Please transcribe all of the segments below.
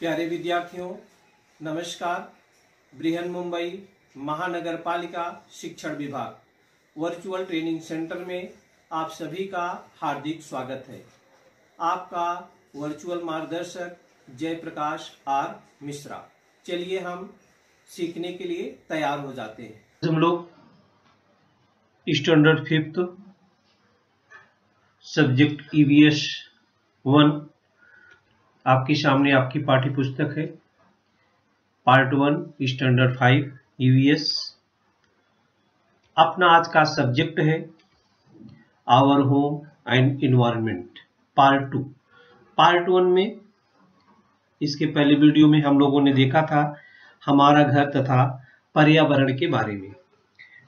प्यारे विद्यार्थियों, नमस्कार। बृहन मुंबई महानगर पालिका शिक्षण विभाग वर्चुअल ट्रेनिंग सेंटर में आप सभी का हार्दिक स्वागत है। आपका वर्चुअल मार्गदर्शक जयप्रकाश आर मिश्रा। चलिए हम सीखने के लिए तैयार हो जाते हैं। हम लोग स्टैंडर्ड 5th सब्जेक्ट ईवीएस 1 आपके सामने आपकी पाठ्य पुस्तक है। Part 1 standard 5 EVS. अपना आज का सब्जेक्ट है our home and environment part 2। Part 1 में इसके पहले वीडियो में हम लोगों ने देखा था हमारा घर तथा पर्यावरण के बारे में।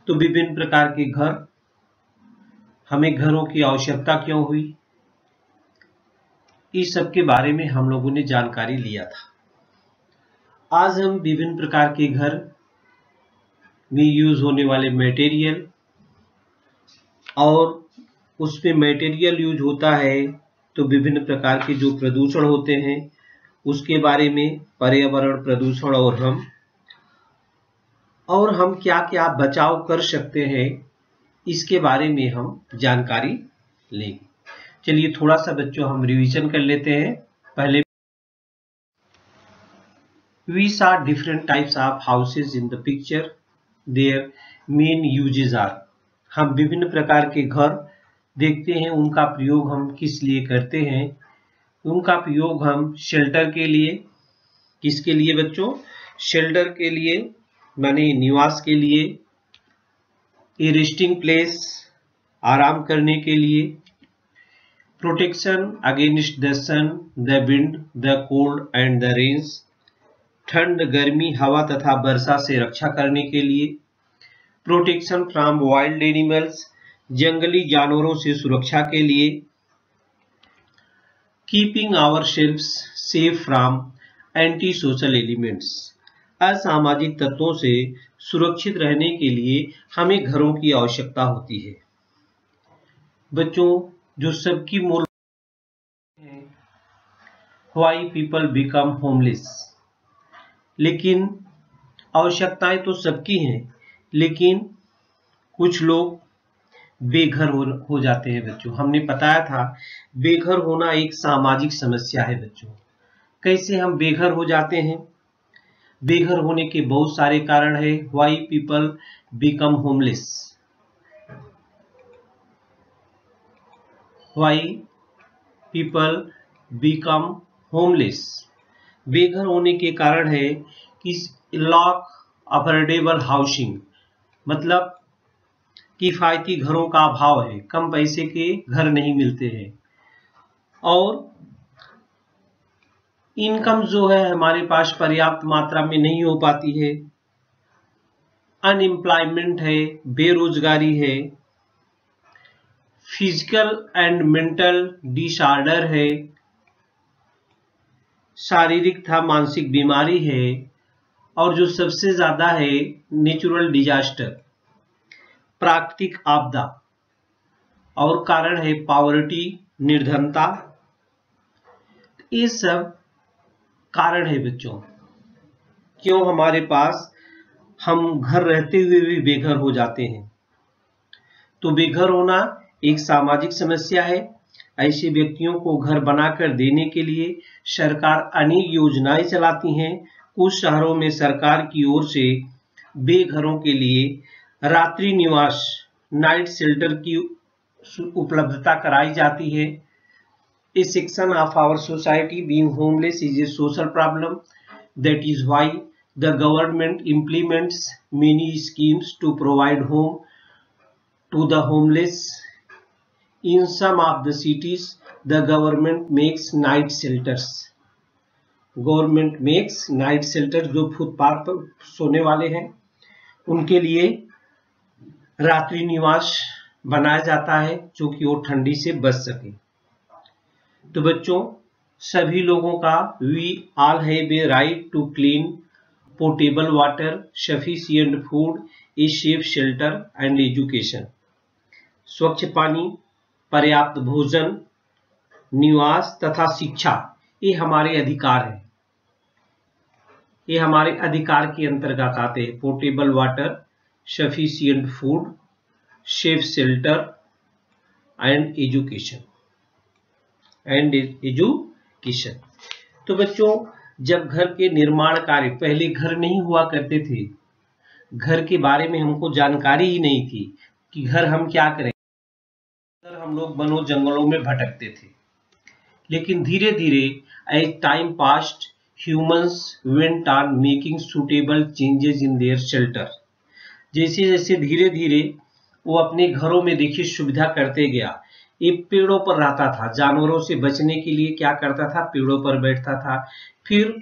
तो विभिन्न प्रकार के घर, हमें घरों की आवश्यकता क्यों हुई, इस सब के बारे में हम लोगों ने जानकारी लिया था। आज हम विभिन्न प्रकार के घर में यूज होने वाले मटेरियल और उसमें मटेरियल यूज होता है तो विभिन्न प्रकार के जो प्रदूषण होते हैं उसके बारे में, पर्यावरण प्रदूषण और हम क्या क्या बचाव कर सकते हैं इसके बारे में हम जानकारी लेंगे। चलिए थोड़ा सा बच्चों हम रिवीजन कर लेते हैं। पहले we saw different types of houses in the picture. Their main uses are, हम विभिन्न प्रकार के घर देखते हैं, उनका प्रयोग हम किस लिए करते हैं। उनका प्रयोग हम शेल्टर के लिए, किसके लिए बच्चों? शेल्टर के लिए, माने निवास के लिए, ए रेस्टिंग प्लेस, आराम करने के लिए, protection against the sun, the wind, the cold and the rains, ठंड, गर्मी, हवा तथा वर्षा से रक्षा करने के लिए, प्रोटेक्शन फ्रॉम वाइल्ड एनिमल्स, जंगली जानवरों से सुरक्षा के लिए, keeping ourselves safe from anti social elements, असामाजिक तत्वों से सुरक्षित रहने के लिए हमें घरों की आवश्यकता होती है। बच्चों, जो सबकी मूल है, व्हाई पीपल बिकम होमलेस, लेकिन आवश्यकताएं तो सबकी हैं, लेकिन कुछ लोग बेघर हो जाते हैं। बच्चों, हमने बताया था बेघर होना एक सामाजिक समस्या है। बच्चों, कैसे हम बेघर हो जाते हैं? बेघर होने के बहुत सारे कारण है। Why people become homeless, why people become homeless, बेघर होने के कारण है कि लैक अफोर्डेबल हाउसिंग, मतलब किफायती घरों का अभाव है, कम पैसे के घर नहीं मिलते हैं, और इनकम जो है हमारे पास पर्याप्त मात्रा में नहीं हो पाती है, अनएम्प्लॉयमेंट है, बेरोजगारी है, फिजिकल एंड मेंटल डिसऑर्डर है, शारीरिक तथा मानसिक बीमारी है, और जो सबसे ज्यादा है नेचुरल डिजास्टर, प्राकृतिक आपदा, और कारण है पॉवर्टी, निर्धनता। ये सब कारण है बच्चों, क्यों हमारे पास हम घर रहते हुए भी बेघर हो जाते हैं। तो बेघर होना एक सामाजिक समस्या है। ऐसे व्यक्तियों को घर बनाकर देने के लिए सरकार अनेक योजनाएं चलाती हैं। कुछ शहरों में सरकार की ओर से बेघरों के लिए रात्रि निवास, नाइट शेल्टर की उपलब्धता कराई जाती है। A section of our society being homeless is a social problem. That is why the government implements many schemes to provide home to the homeless. In some of the cities, the government makes night shelters. Government makes night shelters, जो footpath पर सोने वाले हैं उनके लिए रात्रि निवास बनाया जाता है, जो कि वो ठंडी से बच सके। तो बच्चों, सभी लोगों का we all have a right to clean portable water, sufficient food, a safe shelter and education, स्वच्छ पानी, पर्याप्त भोजन, निवास तथा शिक्षा, ये हमारे अधिकार हैं। ये हमारे अधिकार के अंतर्गत आते हैं। Portable water, sufficient food, safe shelter and education. तो बच्चों, जब घर के निर्माण कार्य, पहले घर नहीं हुआ करते थे, घर के बारे में हमको जानकारी ही नहीं थी कि घर हम क्या करें, हम लोग वनों जंगलों में भटकते थे। लेकिन धीरे धीरे as time passed, humans went on making suitable changes in their shelter. जैसे जैसे धीरे धीरे वो अपने घरों में देखिए सुविधा करते गया। ये पेड़ों पर रहता था, जानवरों से बचने के लिए क्या करता था, पेड़ों पर बैठता था। फिर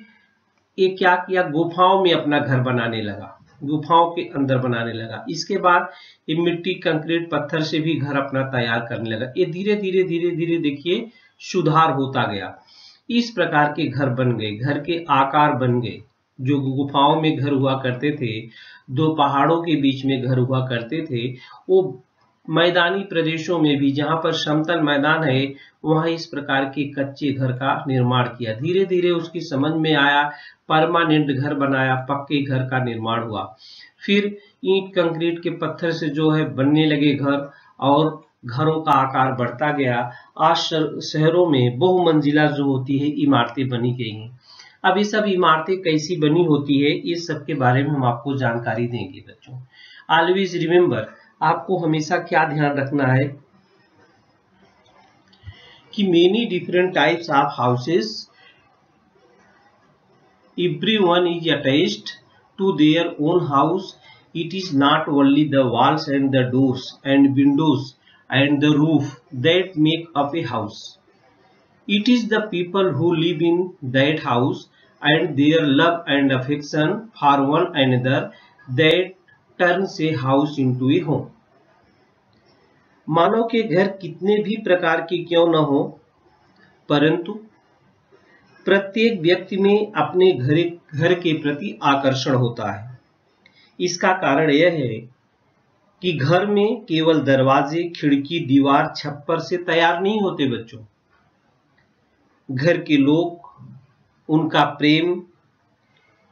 ये क्या किया, गुफाओं में अपना घर बनाने लगा, गुफाओं के अंदर बनाने लगा। इसके बाद ये मिट्टी, कंक्रीट, पत्थर से भी घर अपना तैयार करने लगा। ये धीरे धीरे देखिए सुधार होता गया। इस प्रकार के घर बन गए, घर के आकार बन गए। जो गुफाओं में घर हुआ करते थे, दो पहाड़ों के बीच में घर हुआ करते थे, वो मैदानी प्रदेशों में भी, जहां पर समतल मैदान है, वहां इस प्रकार के कच्चे घर का निर्माण किया। धीरे धीरे उसकी समझ में आया, परमानेंट घर बनाया, पक्के घर का निर्माण हुआ। फिर ईंट, कंक्रीट के पत्थर से जो है बनने लगे घर, और घरों का आकार बढ़ता गया। आज शहरों में बहुमंजिला जो होती है इमारतें बनी गई हैं। अब ये सब इमारतें कैसी बनी होती है, इस सब के बारे में हम आपको जानकारी देंगे बच्चों। ऑलवेज रिमेंबर, आपको हमेशा क्या ध्यान रखना है कि many different types of houses, everyone is attached to their own house. It is not only the walls and the doors and windows and the roof that make up a house. It is the people who live in that house and their love and affection for one another that turns a house into a home. मानव के घर कितने भी प्रकार के क्यों न हो, परंतु प्रत्येक व्यक्ति में अपने घर के प्रति आकर्षण होता है। इसका कारण यह है कि घर में केवल दरवाजे, खिड़की, दीवार, छप्पर से तैयार नहीं होते बच्चों। घर के लोग, उनका प्रेम,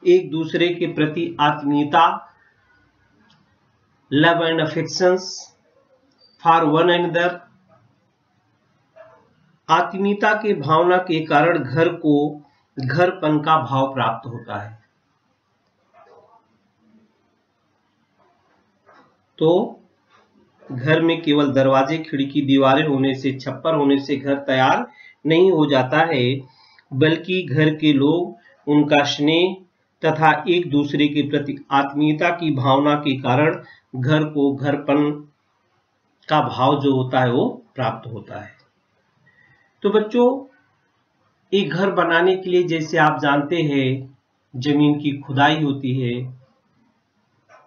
एक दूसरे के प्रति आत्मीयता, love and affections for one another, आत्मीयता के भावना के कारण घर को घरपन का भाव प्राप्त होता है। तो घर में केवल दरवाजे, खिड़की, दीवारें होने से, छप्पर होने से घर तैयार नहीं हो जाता है, बल्कि घर के लोग, उनका स्नेह तथा एक दूसरे के प्रति आत्मीयता की भावना के कारण घर को घरपन का भाव जो होता है वो प्राप्त होता है। तो बच्चों, एक घर बनाने के लिए जैसे आप जानते हैं, जमीन की खुदाई होती है,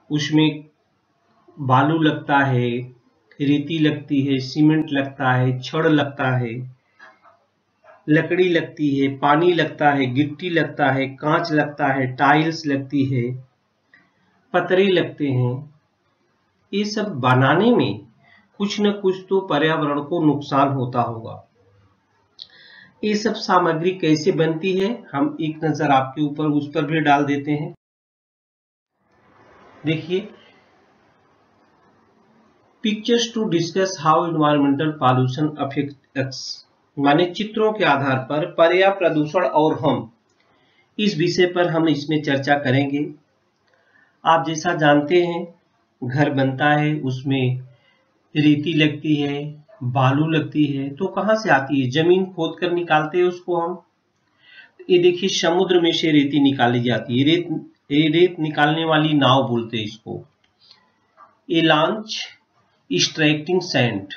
उसमें बालू लगता है, रेती लगती है, सीमेंट लगता है, छड़ लगता है, लकड़ी लगती है, पानी लगता है, गिट्टी लगता है, कांच लगता है, टाइल्स लगती है, पतरे लगते हैं। ये सब बनाने में कुछ न कुछ तो पर्यावरण को नुकसान होता होगा। ये सब सामग्री कैसे बनती है, हम एक नजर आपके ऊपर उस पर भी डाल देते हैं। देखिए, pictures to discuss how environmental pollution affect us, माने चित्रों के आधार पर पर्यावरण प्रदूषण और हम, इस विषय पर हम इसमें चर्चा करेंगे। आप जैसा जानते हैं, घर बनता है, उसमें रेती लगती है, बालू लगती है, तो कहां से आती है? जमीन खोद कर निकालते हैं उसको हम। ये देखिए, समुद्र में से रेती निकाली जाती है। रेत निकालने वाली नाव बोलते हैं इसको। ये लॉन्च एक्सट्रैक्टिंग सैंड,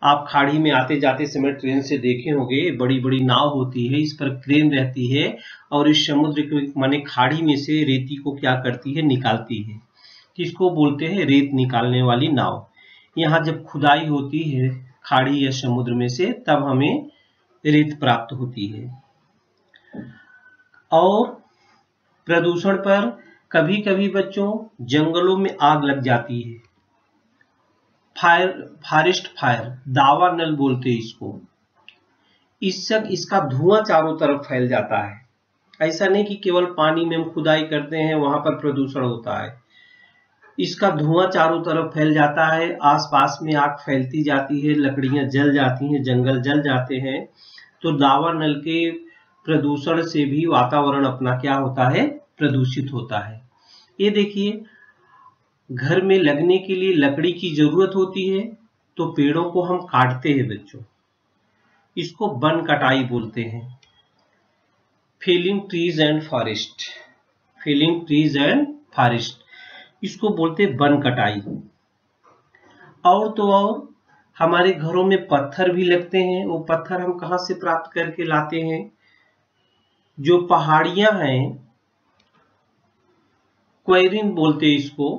आप खाड़ी में आते जाते समय ट्रेन से देखे होंगे, बड़ी बड़ी नाव होती है, इस पर क्रेन रहती है और इस समुद्र के माने खाड़ी में से रेती को क्या करती है, निकालती है। किसको बोलते हैं? रेत निकालने वाली नाव। यहाँ जब खुदाई होती है खाड़ी या समुद्र में से, तब हमें रेत प्राप्त होती है। और प्रदूषण पर कभी कभी बच्चों जंगलों में आग लग जाती है, फॉरेस्ट फायर, दावा नल बोलते हैं इसको। इसका धुआं चारों तरफ फैल जाता है ऐसा नहीं कि केवल पानी में हम खुदाई करते हैं वहां पर प्रदूषण होता है। इसका धुआं चारों तरफ फैल जाता है, आसपास में आग फैलती जाती है, लकड़ियां जल जाती हैं, जंगल जल जाते हैं। तो दावानल के प्रदूषण से भी वातावरण अपना क्या होता है, प्रदूषित होता है। ये देखिए, घर में लगने के लिए लकड़ी की जरूरत होती है तो पेड़ों को हम काटते हैं बच्चों, इसको वन कटाई बोलते हैं। Felling trees and forest, felling trees and forest, इसको बोलते हैं वन कटाई। और तो और हमारे घरों में पत्थर भी लगते हैं। वो पत्थर हम कहां से प्राप्त करके लाते हैं? जो पहाड़ियां हैं, क्वेरीन बोलते हैं इसको,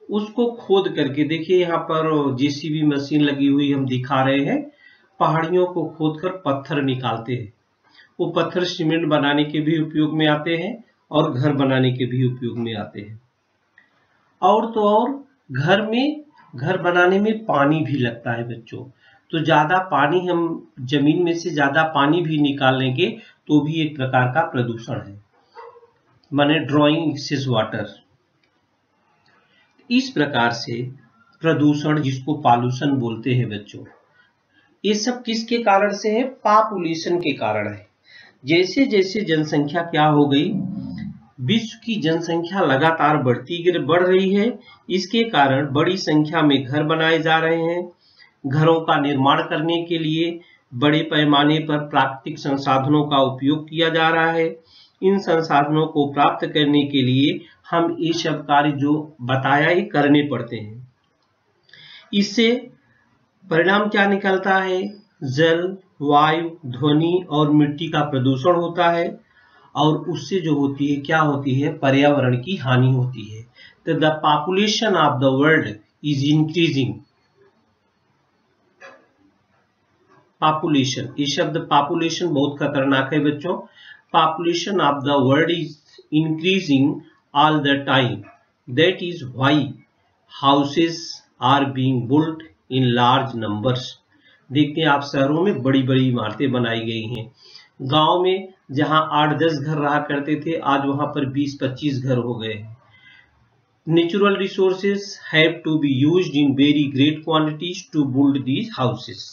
उसको खोद करके, देखिए यहाँ पर जेसीबी मशीन लगी हुई हम दिखा रहे हैं, पहाड़ियों को खोदकर पत्थर निकालते हैं। वो पत्थर सीमेंट बनाने के भी उपयोग में आते हैं और घर बनाने के भी उपयोग में आते हैं। और तो और घर बनाने में पानी भी लगता है बच्चों। तो ज्यादा पानी, हम जमीन में से ज्यादा पानी भी निकाल लेंगे तो भी एक प्रकार का प्रदूषण है, माने ड्रॉइंग एक्सेस वाटर। इस प्रकार से प्रदूषण, जिसको पॉल्यूशन बोलते हैं बच्चों, ये सब किसके कारण से है? पॉपुलेशन के कारण है। जैसे जैसे जनसंख्या क्या हो गई, विश्व की जनसंख्या लगातार बढ़ रही है। इसके कारण बड़ी संख्या में घर बनाए जा रहे हैं। घरों का निर्माण करने के लिए बड़े पैमाने पर प्राकृतिक संसाधनों का उपयोग किया जा रहा है। इन संसाधनों को प्राप्त करने के लिए हम ये सब कार्य जो बताया ही करने पड़ते हैं। इससे परिणाम क्या निकलता है? जल, वायु, ध्वनि और मिट्टी का प्रदूषण होता है। और उससे जो होती है, क्या होती है? पर्यावरण की हानि होती है। तो the population of the world is increasing. Population, ये शब्द पॉपुलेशन बहुत खतरनाक है बच्चों। Population of the world is increasing all the time. That is why houses are being built in large numbers. देखते हैं आप, शहरों में बड़ी बड़ी इमारतें बनाई गई हैं। गांव में जहां 8-10 घर रहा करते थे, आज वहां पर 20-25 घर हो गए हैं। Natural resources have to be used in very great quantities to build these houses.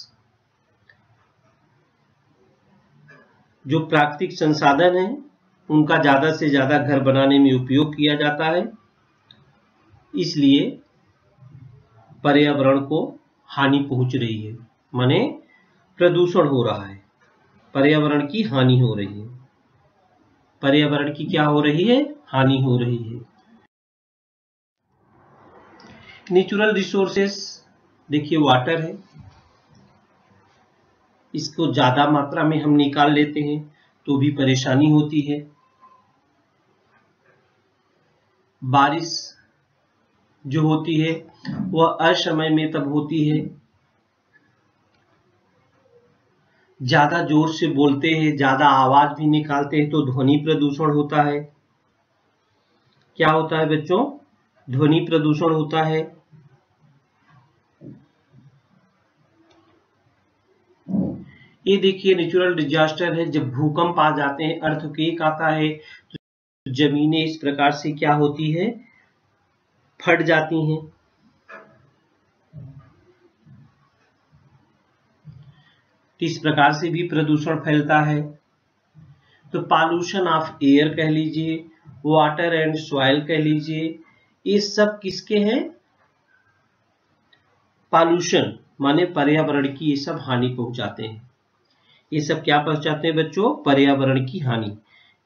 जो प्राकृतिक संसाधन है उनका ज्यादा से ज्यादा घर बनाने में उपयोग किया जाता है, इसलिए पर्यावरण को हानि पहुंच रही है, माने प्रदूषण हो रहा है, पर्यावरण की हानि हो रही है। पर्यावरण की क्या हो रही है? हानि हो रही है। नेचुरल रिसोर्सेस, देखिए वाटर है, इसको ज्यादा मात्रा में हम निकाल लेते हैं तो भी परेशानी होती है। बारिश जो होती है वह असमय में तब होती है। ज्यादा जोर से बोलते हैं, ज्यादा आवाज भी निकालते हैं तो ध्वनि प्रदूषण होता है। क्या होता है बच्चों? ध्वनि प्रदूषण होता है। ये देखिए नेचुरल डिजास्टर है, जब भूकंप आ जाते हैं, अर्थक्वेक आता है, तो जमीनें इस प्रकार से क्या होती है? फट जाती हैं। इस प्रकार से भी प्रदूषण फैलता है। तो पॉल्यूशन ऑफ एयर कह लीजिए, वाटर एंड सॉइल कह लीजिए, ये सब किसके हैं? पॉल्यूशन माने पर्यावरण की ये सब हानि पहुंचाते हैं। ये सब क्या पहुंचाते हैं बच्चों? पर्यावरण की हानि।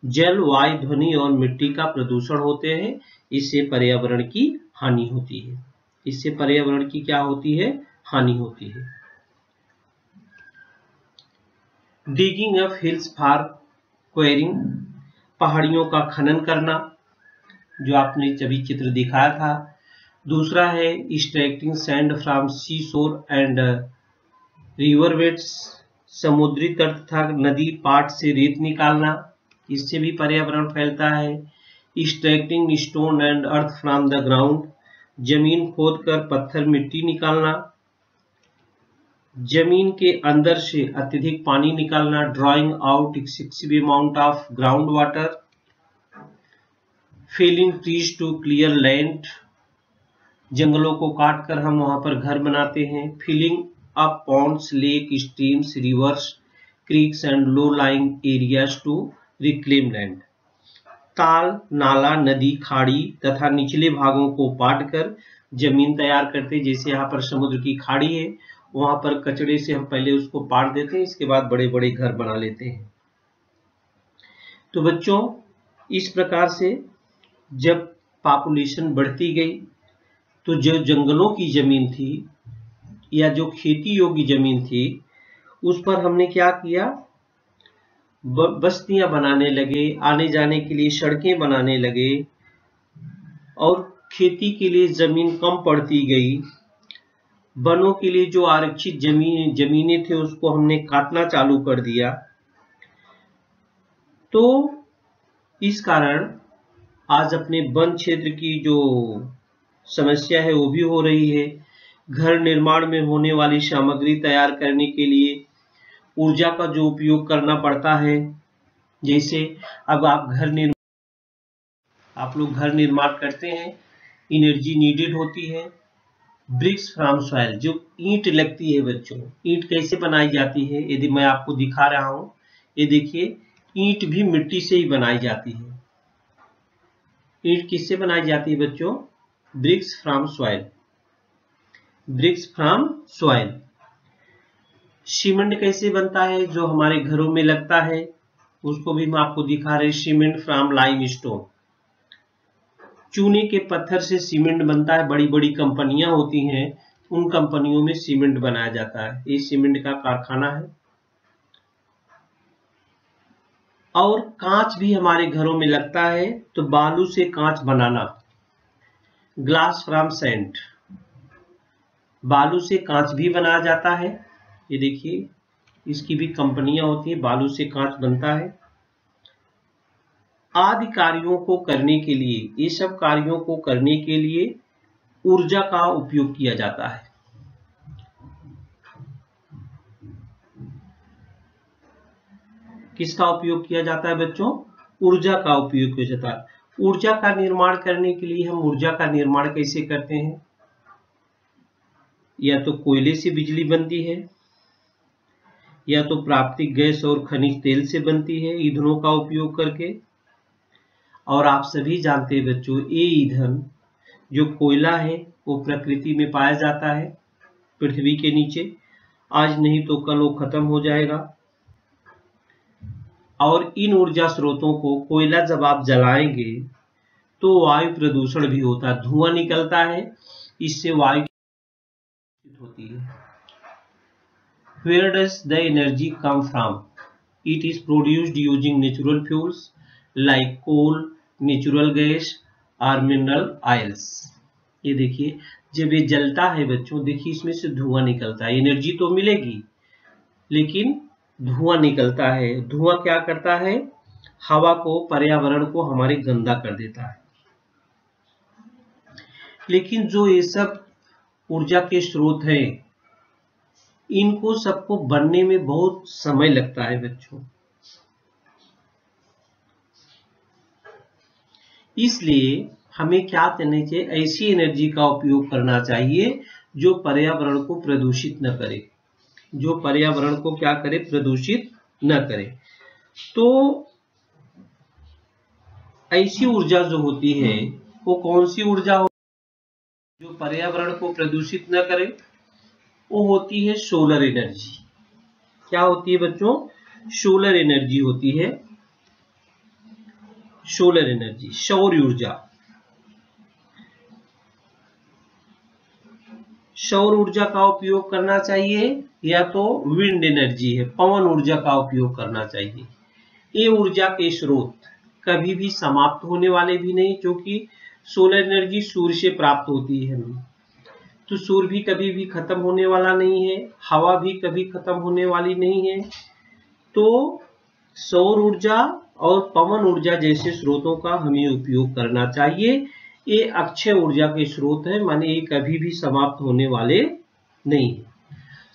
जल, वायु, ध्वनि और मिट्टी का प्रदूषण होते हैं, इससे पर्यावरण की हानि होती है। इससे पर्यावरण की क्या होती है? हानि होती है। Digging of hills for quarrying, पहाड़ियों का खनन करना, जो आपने सभी चित्र दिखाया था। दूसरा है एक्सट्रैक्टिंग सैंड फ्रॉम सी शोर एंड रिवरवेट्स, समुद्री तट तथा नदी पाट से रेत निकालना, इससे भी पर्यावरण फैलता है। Extracting stone and earth from the ground, जमीन खोदकर पत्थर मिट्टी निकालना। जमीन के अंदर से अत्यधिक पानी निकालना, drawing out excessive amount of ground water, felling trees to clear land, जंगलों को काट कर हम वहां पर घर बनाते हैं, filling up ponds, lake, streams, rivers, creeks and low lying areas to reclaim land, ताल, नाला, नदी, खाड़ी तथा निचले भागों को पाट कर जमीन तैयार करते। जैसे यहाँ पर समुद्र की खाड़ी है, वहां पर कचड़े से हम पहले उसको पाट देते हैं, इसके बाद बड़े बड़े घर बना लेते हैं। तो बच्चों, इस प्रकार से जब पॉपुलेशन बढ़ती गई तो जो जंगलों की जमीन थी या जो खेती योग्य जमीन थी उस पर हमने क्या किया, बस्तियां बनाने लगे, आने जाने के लिए सड़कें बनाने लगे और खेती के लिए जमीन कम पड़ती गई। वनों के लिए जो आरक्षित जमीनें थे उसको हमने काटना चालू कर दिया। तो इस कारण आज अपने वन क्षेत्र की जो समस्या है वो भी हो रही है। घर निर्माण में होने वाली सामग्री तैयार करने के लिए ऊर्जा का जो उपयोग करना पड़ता है, जैसे अब आप लोग घर निर्माण करते हैं, एनर्जी नीडेड होती है। ब्रिक्स फ्रॉम सॉइल, जो ईंट लगती है बच्चों, ईंट कैसे बनाई जाती है यदि मैं आपको दिखा रहा हूं, ये देखिए ईंट भी मिट्टी से ही बनाई जाती है। ईंट किससे बनाई जाती है बच्चों? Bricks from soil, bricks from soil. Cement कैसे बनता है जो हमारे घरों में लगता है, उसको भी मैं आपको दिखा रहे, सीमेंट फ्रॉम लाइमस्टोन। चूने के पत्थर से सीमेंट बनता है, बड़ी बड़ी कंपनियां होती हैं, उन कंपनियों में सीमेंट बनाया जाता है, ये सीमेंट का कारखाना है। और कांच भी हमारे घरों में लगता है, तो बालू से कांच बनाना, ग्लास फ्रॉम सैंड, बालू से कांच भी बनाया जाता है। ये देखिए इसकी भी कंपनियां होती हैं, बालू से कांच बनता है। आदि कार्यों को करने के लिए, ये सब कार्यों को करने के लिए ऊर्जा का उपयोग किया जाता है। किसका उपयोग किया जाता है बच्चों? ऊर्जा का उपयोग किया जाता है। ऊर्जा का निर्माण करने के लिए हम ऊर्जा का निर्माण कैसे करते हैं? या तो कोयले से बिजली बनती है, या तो प्राकृतिक गैस और खनिज तेल से बनती है, ईंधनों का उपयोग करके। और आप सभी जानते हैं बच्चों, ये ईंधन जो कोयला है वो प्रकृति में पाया जाता है, पृथ्वी के नीचे, आज नहीं तो कल वो खत्म हो जाएगा। और इन ऊर्जा स्रोतों को, कोयला जब आप जलाएंगे तो वायु प्रदूषण भी होता है, धुआं निकलता है, इससे वायु होती है। Where does the energy come from? It is produced using natural fuels like coal, natural gas or mineral oils. ये देखिए जब ये जलता है बच्चों, देखिए इसमें से धुआं निकलता है, एनर्जी तो मिलेगी लेकिन धुआं निकलता है। धुआं क्या करता है? हवा को, पर्यावरण को हमारे गंदा कर देता है। लेकिन जो ये सब ऊर्जा के स्रोत हैं, इनको सबको बनने में बहुत समय लगता है बच्चों। इसलिए हमें क्या करना चाहिए? ऐसी एनर्जी का उपयोग करना चाहिए जो पर्यावरण को प्रदूषित न करे, जो पर्यावरण को क्या करे? प्रदूषित न करे। तो ऐसी ऊर्जा जो होती है वो कौन सी ऊर्जा होती है जो पर्यावरण को प्रदूषित न करे? वो होती है सोलर एनर्जी। क्या होती है बच्चों? सोलर एनर्जी होती है, सोलर एनर्जी, सौर ऊर्जा। सौर ऊर्जा का उपयोग करना चाहिए, या तो विंड एनर्जी है, पवन ऊर्जा का उपयोग करना चाहिए। ये ऊर्जा के स्रोत कभी भी समाप्त होने वाले भी नहीं, क्योंकि सोलर एनर्जी सूर्य से प्राप्त होती है, तो सूर्य भी कभी भी खत्म होने वाला नहीं है, हवा भी कभी खत्म होने वाली नहीं है। तो सौर ऊर्जा और पवन ऊर्जा जैसे स्रोतों का हमें उपयोग करना चाहिए। ये अक्षय ऊर्जा के स्रोत है, माने ये कभी भी समाप्त होने वाले नहीं है।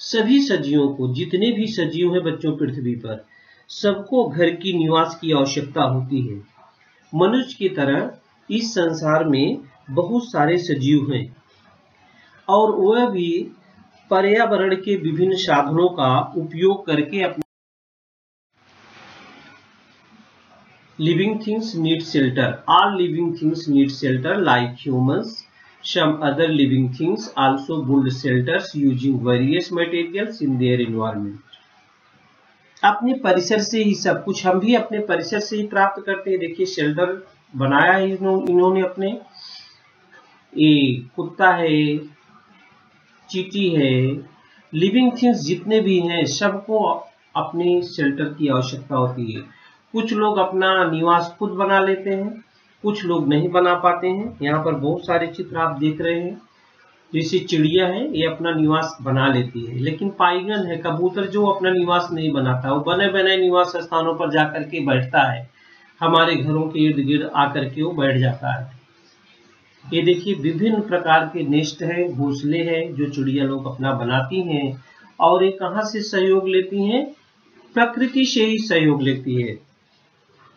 सभी सजीवों को, जितने भी सजीव हैं बच्चों पृथ्वी पर, सबको घर की निवास की आवश्यकता होती है। मनुष्य की तरह इस संसार में बहुत सारे सजीव हैं और वह भी पर्यावरण के विभिन्न साधनों का उपयोग करके अपने living things need shelter. All living things need shelter like humans. Some other living things also build shelters using various materials in their environment. अपने परिसर से ही सब कुछ, हम भी अपने परिसर से ही प्राप्त करते हैं। देखिए शेल्टर बनाया है इन्होंने अपने, ये कुत्ता है, चींटी है, लिविंग थिंग्स जितने भी हैं सबको अपने शेल्टर की आवश्यकता होती है। कुछ लोग अपना निवास खुद बना लेते हैं, कुछ लोग नहीं बना पाते हैं। यहाँ पर बहुत सारे चित्र आप देख रहे हैं। जैसे चिड़िया है, ये अपना निवास बना लेती है, लेकिन पाइगन है, कबूतर, जो अपना निवास नहीं बनाता, वो बने बनाए निवास स्थानों पर जाकर के बैठता है, हमारे घरों के इर्द गिर्द आकर के वो बैठ जाता है। ये देखिए विभिन्न प्रकार के नेस्ट हैं, घोंसले हैं जो चिड़िया लोग अपना बनाती हैं। और ये कहाँ से सहयोग लेती हैं? प्रकृति से ही सहयोग लेती है।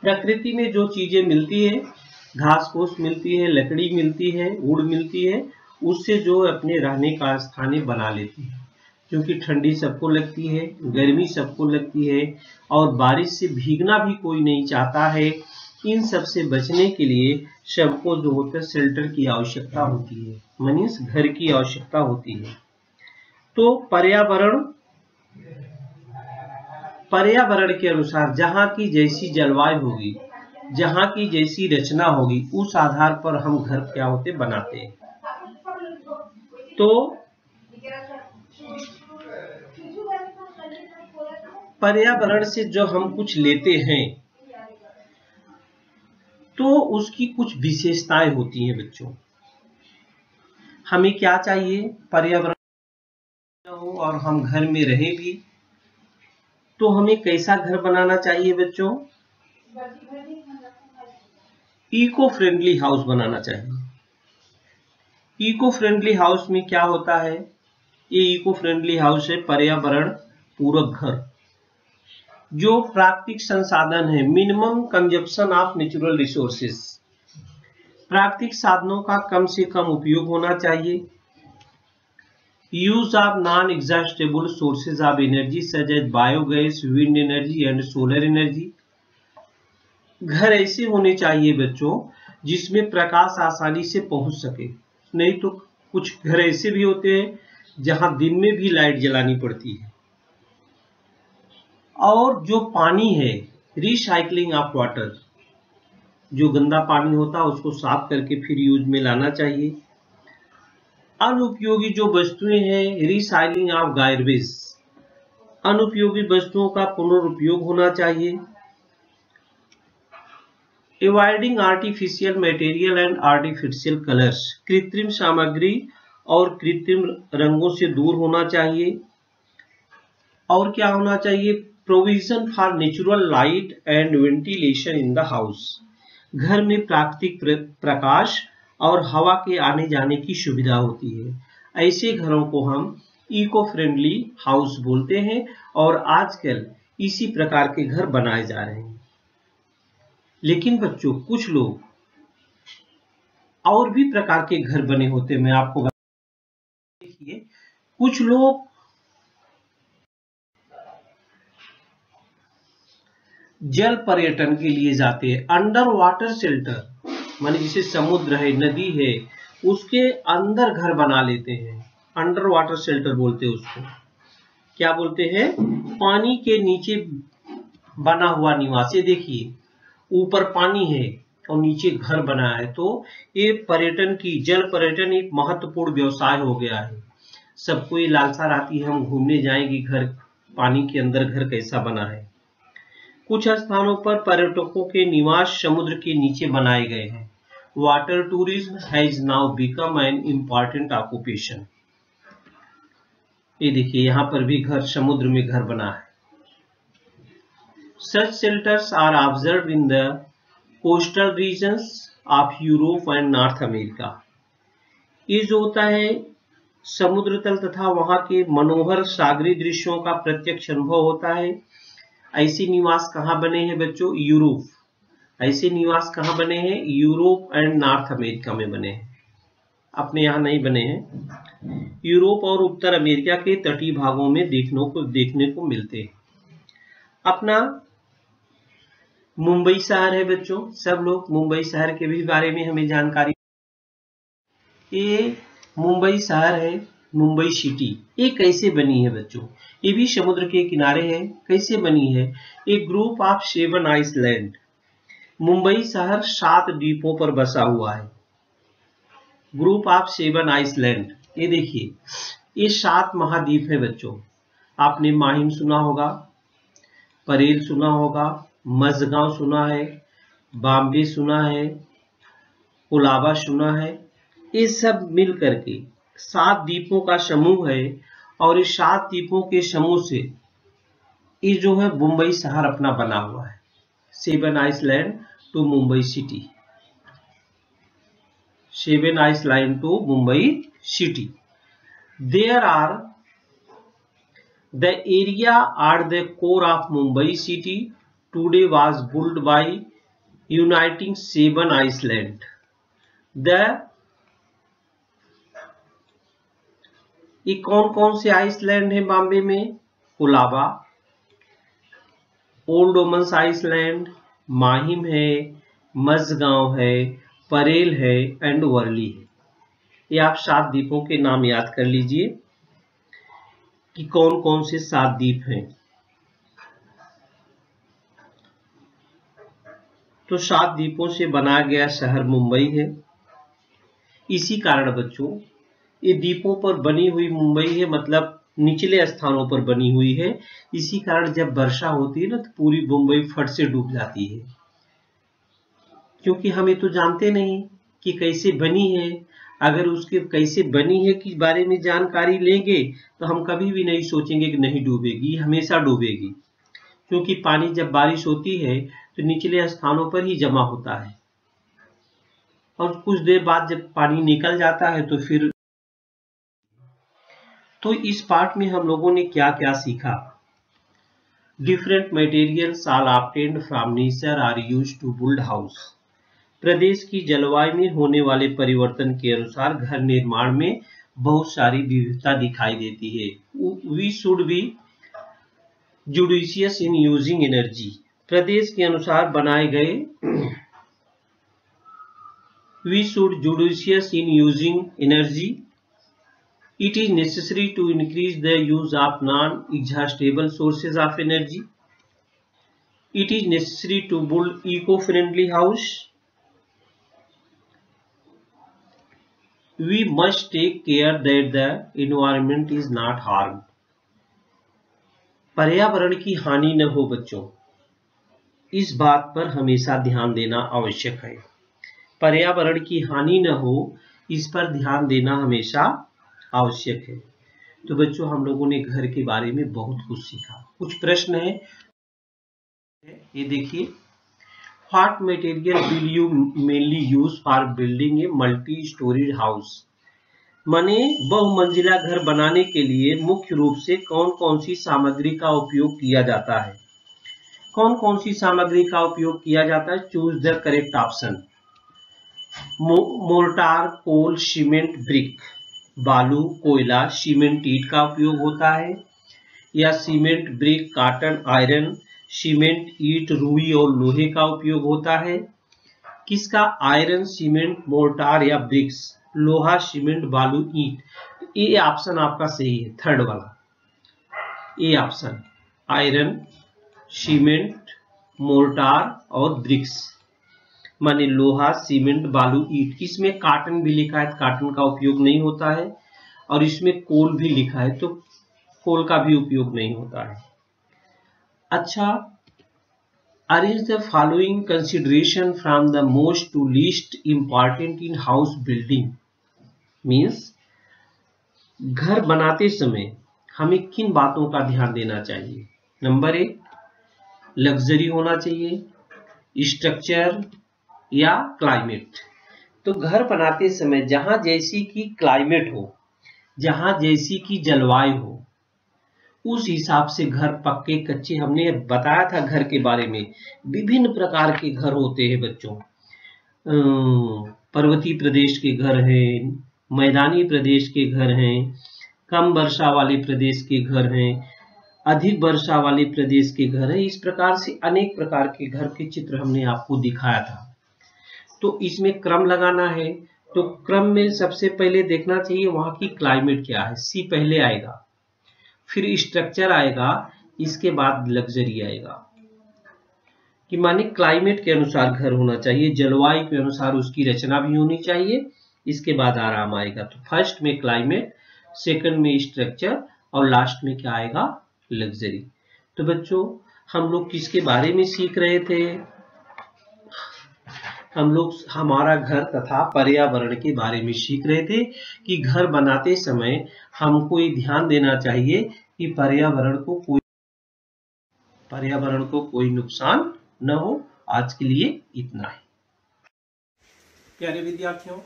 प्रकृति में जो चीजें मिलती है, घास फूस मिलती है, लकड़ी मिलती है, वुड मिलती है, उससे जो अपने रहने का स्थान बना लेती है। क्योंकि ठंडी सबको लगती है, गर्मी सबको लगती है और बारिश से भीगना भी कोई नहीं चाहता है। इन सब से बचने के लिए सबको जो होता है शेल्टर की आवश्यकता होती है, मीन्स घर की आवश्यकता होती है। तो पर्यावरण के अनुसार जहाँ की जैसी जलवायु होगी, जहाँ की जैसी रचना होगी, उस आधार पर हम घर क्या होते बनाते हैं। तो पर्यावरण से जो हम कुछ लेते हैं तो उसकी कुछ विशेषताएं होती हैं बच्चों। हमें क्या चाहिए? पर्यावरण हो और हम घर में रहें भी, तो हमें कैसा घर बनाना चाहिए बच्चों? इको फ्रेंडली हाउस बनाना चाहिए। इको फ्रेंडली हाउस में क्या होता है? ये इको फ्रेंडली हाउस है पर्यावरण पूरक घर, जो प्राकृतिक संसाधन है, minimum consumption of natural resources, प्राकृतिक साधनों का कम से कम उपयोग होना चाहिए। Use of non exhaustible sources of energy such as biogas, wind energy and solar energy. घर ऐसे होने चाहिए बच्चों जिसमें प्रकाश आसानी से पहुंच सके। नहीं तो कुछ घर ऐसे भी होते हैं जहां दिन में भी लाइट जलानी पड़ती है। और जो पानी है, रिसाइकलिंग ऑफ वाटर, जो गंदा पानी होता है उसको साफ करके फिर यूज में लाना चाहिए। अनुपयोगी जो वस्तुएं हैं, रिसाइकलिंग ऑफ गार्बेज, अनुपयोगी वस्तुओं का पुनर्उपयोग होना चाहिए। Avoiding artificial material and artificial colours, कृत्रिम सामग्री और कृत्रिम रंगों से दूर होना चाहिए। और क्या होना चाहिए? Provision for natural light and ventilation in the house, घर में प्राकृतिक प्रकाश और हवा के आने जाने की सुविधा होती है। ऐसे घरों को हम इको फ्रेंडली हाउस बोलते हैं और आजकल इसी प्रकार के घर बनाए जा रहे हैं। लेकिन बच्चों कुछ लोग और भी प्रकार के घर बने होते हैं। मैं आपको देखिए, कुछ लोग जल पर्यटन के लिए जाते हैं, अंडर वाटर शेल्टर, माने जिसे समुद्र है, नदी है, उसके अंदर घर बना लेते हैं। अंडर वाटर शेल्टर बोलते हैं उसको। क्या बोलते हैं? पानी के नीचे बना हुआ निवास। ये देखिए ऊपर पानी है और नीचे घर बना है। तो ये पर्यटन की, जल पर्यटन एक महत्वपूर्ण व्यवसाय हो गया है। सबको ये लालसा रहती है हम घूमने जाएंगे, घर पानी के अंदर घर कैसा बना है। कुछ स्थानों पर पर्यटकों के निवास समुद्र के नीचे बनाए गए हैं। Water tourism has now become an important occupation. ये देखिए यहाँ पर भी घर, समुद्र में घर बना है। Such shelters are observed in the coastal regions of Europe and North America. ये जो होता है समुद्र तल तथा वहां के मनोहर सागरी दृश्यों का प्रत्यक्ष अनुभव होता है। ऐसे निवास कहाँ बने हैं बच्चों? यूरोप। ऐसे निवास कहाँ बने हैं? यूरोप एंड नॉर्थ अमेरिका में बने हैं, अपने यहाँ नहीं बने हैं। यूरोप और उत्तर अमेरिका के तटीय भागों में देखने को मिलते हैं। अपना मुंबई शहर है बच्चों, सब लोग मुंबई शहर के भी बारे में हमें जानकारी। ये मुंबई शहर है, मुंबई सिटी। ये कैसे बनी है बच्चों? ये भी समुद्र के किनारे है। कैसे बनी है? एक ग्रुप ऑफ 7 आइसलैंड। मुंबई शहर 7 द्वीपों पर बसा हुआ है। Group of 7 island. ये देखिए, ये 7 महाद्वीप है बच्चों। आपने माहिम सुना होगा, परेल सुना होगा, मझगांव सुना है, बॉम्बे सुना है, कोलाबा सुना है। ये सब मिल करके 7 द्वीपों का समूह है और इस 7 द्वीपों के समूह से ये जो है मुंबई शहर अपना बना हुआ है। 7 island to Mumbai city. 7 island to Mumbai city. There are the area at the core of Mumbai city today was built by uniting 7 Iceland. ये कौन कौन से आइसलैंड है बॉम्बे में? Colaba, old woman's island, Mahim है, मझगांव है, परेल है एंड वर्ली है। ये आप 7 द्वीपों के नाम याद कर लीजिए कि कौन कौन से 7 द्वीप हैं। तो 7 द्वीपों से बनाया गया शहर मुंबई है। इसी कारण बच्चों ये द्वीपों पर बनी हुई मुंबई है, मतलब निचले स्थानों पर बनी हुई है। इसी कारण जब वर्षा होती है ना तो पूरी मुंबई फट से डूब जाती है, क्योंकि हम ये तो जानते नहीं कि कैसे बनी है। अगर उसके कैसे बनी है के बारे में जानकारी लेंगे तो हम कभी भी नहीं सोचेंगे कि नहीं डूबेगी, हमेशा डूबेगी, क्योंकि पानी जब बारिश होती है तो निचले स्थानों पर ही जमा होता है और कुछ देर बाद जब पानी निकल जाता है तो फिर। तो इस पार्ट में हम लोगों ने क्या क्या सीखा? Different materials are obtained from nature are used to build house. प्रदेश की जलवायु में होने वाले परिवर्तन के अनुसार घर निर्माण में बहुत सारी विविधता दिखाई देती है। We should be judicious in using energy. प्रदेश के अनुसार बनाए गए we should judicious in using energy. It is necessary to increase the use of non-exhaustible sources of energy. It is necessary to build eco-friendly house. We must take care that the environment is not harmed. पर्यावरण की हानि न हो बच्चों, इस बात पर हमेशा ध्यान देना आवश्यक है। पर्यावरण की हानि न हो, इस पर ध्यान देना हमेशा आवश्यक है। तो बच्चों हम लोगों ने घर के बारे में बहुत कुछ सीखा। कुछ प्रश्न है, ये देखिए। What material will you mainly use for building a multi storeyed house? माने बहुमंजिला घर बनाने के लिए मुख्य रूप से कौन कौन सी सामग्री का उपयोग किया जाता है? कौन कौन सी सामग्री का उपयोग किया जाता है? Choose the correct option. Mortar, coal, cement, brick. बालू, कोयला, सीमेंट, ईंट का उपयोग होता है, या cement, brick, cotton, iron, cement, ईंट, रुई और लोहे का उपयोग होता है। किसका? आयरन, सीमेंट, मोर्टार या ब्रिक्स। लोहा, सीमेंट, बालू, ईंट। ये ऑप्शन आपका सही है, थर्ड वाला, ये ऑप्शन। आयरन, सीमेंट, मोर्टार और ब्रिक्स, माने लोहा, सीमेंट, बालू, ईंट। इसमें कॉटन भी लिखा है, कॉटन का उपयोग नहीं होता है, और इसमें कोल भी लिखा है तो कोल का भी उपयोग नहीं होता है। अच्छा, arrange the following consideration from the most to least important in house building. Means घर बनाते समय हमें किन बातों का ध्यान देना चाहिए? नंबर 1, लग्जरी होना चाहिए, स्ट्रक्चर या क्लाइमेट। तो घर बनाते समय जहां जैसी की क्लाइमेट हो, जहां जैसी की जलवायु हो उस हिसाब से घर पक्के कच्चे, हमने बताया था घर के बारे में। विभिन्न प्रकार के घर होते हैं बच्चों। पर्वतीय प्रदेश के घर हैं, मैदानी प्रदेश के घर हैं, कम वर्षा वाले प्रदेश के घर हैं, अधिक वर्षा वाले प्रदेश के घर हैं। इस प्रकार से अनेक प्रकार के घर के चित्र हमने आपको दिखाया था। तो इसमें क्रम लगाना है, तो क्रम में सबसे पहले देखना चाहिए वहां की क्लाइमेट क्या है। सी पहले आएगा, फिर स्ट्रक्चर आएगा, इसके बाद लग्जरी आएगा। कि माने क्लाइमेट के अनुसार घर होना चाहिए, जलवायु के अनुसार उसकी रचना भी होनी चाहिए, इसके बाद आराम आएगा। तो फर्स्ट में क्लाइमेट, सेकंड में स्ट्रक्चर और लास्ट में क्या आएगा, लग्जरी। तो बच्चों हम लोग किसके बारे में सीख रहे थे? हम लोग हमारा घर तथा पर्यावरण के बारे में सीख रहे थे कि घर बनाते समय हमको ये ध्यान देना चाहिए कि पर्यावरण को कोई नुकसान न हो। आज के लिए इतना ही। प्यारे विद्यार्थियों,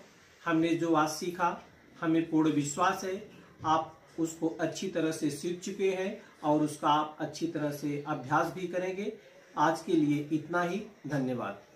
हमने जो आज सीखा, हमें पूर्ण विश्वास है आप उसको अच्छी तरह से सीख चुके हैं और उसका आप अच्छी तरह से अभ्यास भी करेंगे। आज के लिए इतना ही। धन्यवाद।